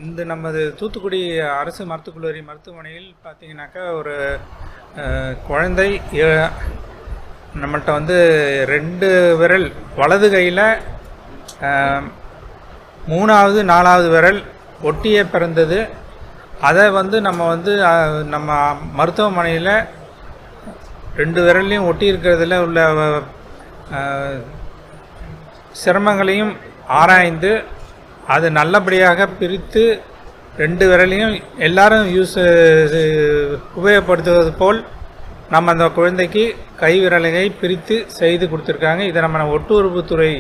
இந்த நமது தூத்துக்குடி அரசு மருத்துவக் கல்லூரி மருத்துவமனையில் பார்த்தீங்கன்னாக்கா ஒரு குழந்தை நம்மள்கிட்ட வந்து 2 விரல் வலது கையில் 3வது 4வது விரல் ஒட்டியே பிறந்தது. அதை வந்து நம்ம மருத்துவமனையில் 2 விரல்லையும் ஒட்டி இருக்கிறதுல உள்ள சிரமங்களையும் ஆராய்ந்து அது நல்லபடியாக பிரித்து 2 விரலையும் எல்லாரும் உபயோகப்படுத்துவது போல் நம்ம அந்த குழந்தைக்கு கை விரலை பிரித்து செய்து கொடுத்துருக்காங்க. இதை நம்ம ஒட்டு உறுப்புத்துறை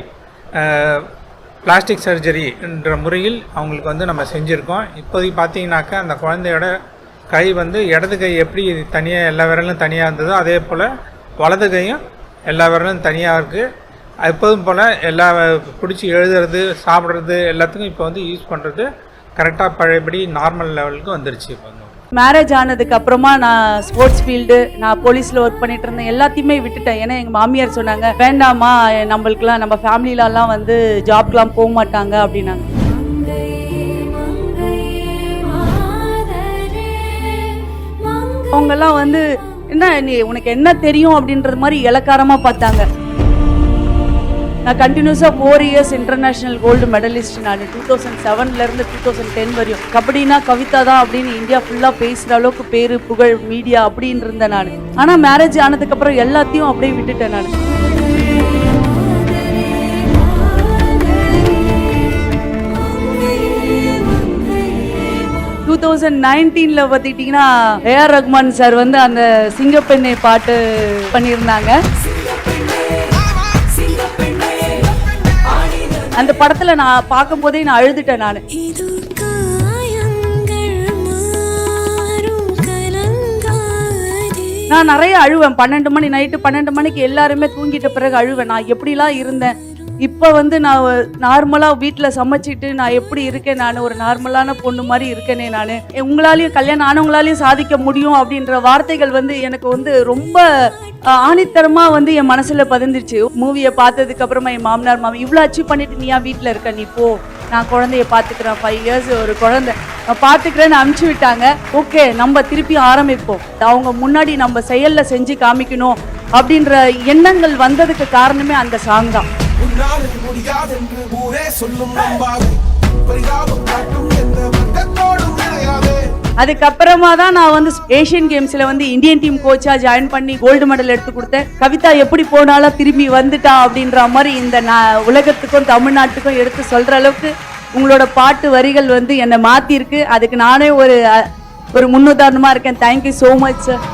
பிளாஸ்டிக் சர்ஜரி என்ற முறையில் அவங்களுக்கு வந்து நம்ம செஞ்சுருக்கோம். இப்போதைக்கு பார்த்தீங்கன்னாக்கா அந்த குழந்தையோட கை வந்து இடது கை எப்படி தனியாக எல்லா விரலும் தனியாக இருந்ததோ அதே போல் வலது கையும் எல்லா விரலும் தனியாக இருக்குது. எப்போதும் போல் எல்லா பிடிச்சி எழுதுறது சாப்பிட்றது எல்லாத்துக்கும் இப்போ வந்து யூஸ் பண்ணுறது கரெக்டாக பழையபடி நார்மல் லெவலுக்கு வந்துருச்சு. இப்போ மேரேஜ் ஆனதுக்கு அப்புறமா நான் ஸ்போர்ட்ஸ் ஃபீல்டு, நான் போலீஸில் ஒர்க் பண்ணிட்டு இருந்தேன், எல்லாத்தையுமே விட்டுட்டேன். ஏன்னா எங்கள் மாமியார் சொன்னாங்க, வேண்டாமா நம்மளுக்குலாம் நம்ம ஃபேமிலிலலாம் வந்து ஜாப்லாம் போக மாட்டாங்க அப்படின்னாங்க. அவங்கெல்லாம் வந்து என்ன நீ உனக்கு என்ன தெரியும் அப்படின்றது மாதிரி இலக்காரமாக பார்த்தாங்க. நான் கண்டினியூஸாக 4 இயர்ஸ் இன்டர்நேஷ்னல் கோல்டு மெடலிஸ்ட். நான் 2007 2010 வரையும் கபடினா கவிதா தான் அப்படின்னு இந்தியா ஃபுல்லாக பேசுகிற அளவுக்கு பேர் புகழ் மீடியா அப்படின்னு இருந்தேன் நான். ஆனால் மேரேஜ் ஆனதுக்கப்புறம் எல்லாத்தையும் அப்படியே விட்டுட்டேன் நான். பார்த்துக்கிட்டிங்கன்னா ஏஆர் ரஹ்மான் சார் வந்து அந்த சிங்கப்பெண்ணை பாட்டு பண்ணியிருந்தாங்க. அந்த படத்துல நான் பார்க்கும் போதே நான் அழுதுட்டேன். நான் நிறைய அழுவேன். 12 மணி நைட்டு 12 மணிக்கு எல்லாருமே தூங்கிட்ட பிறகு அழுவேன். நான் எப்படிலாம் இருந்தேன். இப்போ வந்து நான் நார்மலாக வீட்டில் சமைச்சிட்டு நான் எப்படி இருக்கேன், நான் ஒரு நார்மலான பொண்ணு மாதிரி இருக்கேனே. நான் உங்களாலையும் கல்யாணம் ஆனவங்களாலையும் சாதிக்க முடியும் அப்படின்ற வார்த்தைகள் வந்து எனக்கு வந்து ரொம்ப ஆணித்தரமாக வந்து என் மனசில் பதிந்துருச்சு. மூவியை பார்த்ததுக்கு அப்புறமா என் மாமனார் மாமி இவ்வளோ அச்சீவ் பண்ணிட்டு நீ வீட்டில் இருக்க, நீ போ, நான் குழந்தைய பார்த்துக்கிறேன், 5 இயர்ஸ் ஒரு குழந்தை நான் பார்த்துக்கிறேன்னு அனுப்பிச்சி விட்டாங்க. ஓகே, நம்ம திருப்பி ஆரம்பிப்போம். அவங்க முன்னாடி நம்ம செயலில் செஞ்சு காமிக்கணும் அப்படின்ற எண்ணங்கள் வந்ததுக்கு காரணமே அந்த சாங் தான். அதுக்கப்புறமா தான் நான் வந்து ஏஷியன் கேம்ஸ்ல வந்து இந்தியன் டீம் கோச்சா ஜாயின் பண்ணி கோல்டு மெடல் எடுத்து கொடுத்தேன். கவிதா எப்படி போனாலும் திரும்பி வந்துட்டா அப்படின்ற மாதிரி இந்த உலகத்துக்கும் தமிழ்நாட்டுக்கும் எடுத்து சொல்ற அளவுக்கு உங்களோட பாட்டு வரிகள் வந்து என்னை மாத்திருக்கு. அதுக்கு நானே ஒரு முன்னுதாரணமா இருக்கேன். Thank you so much sir.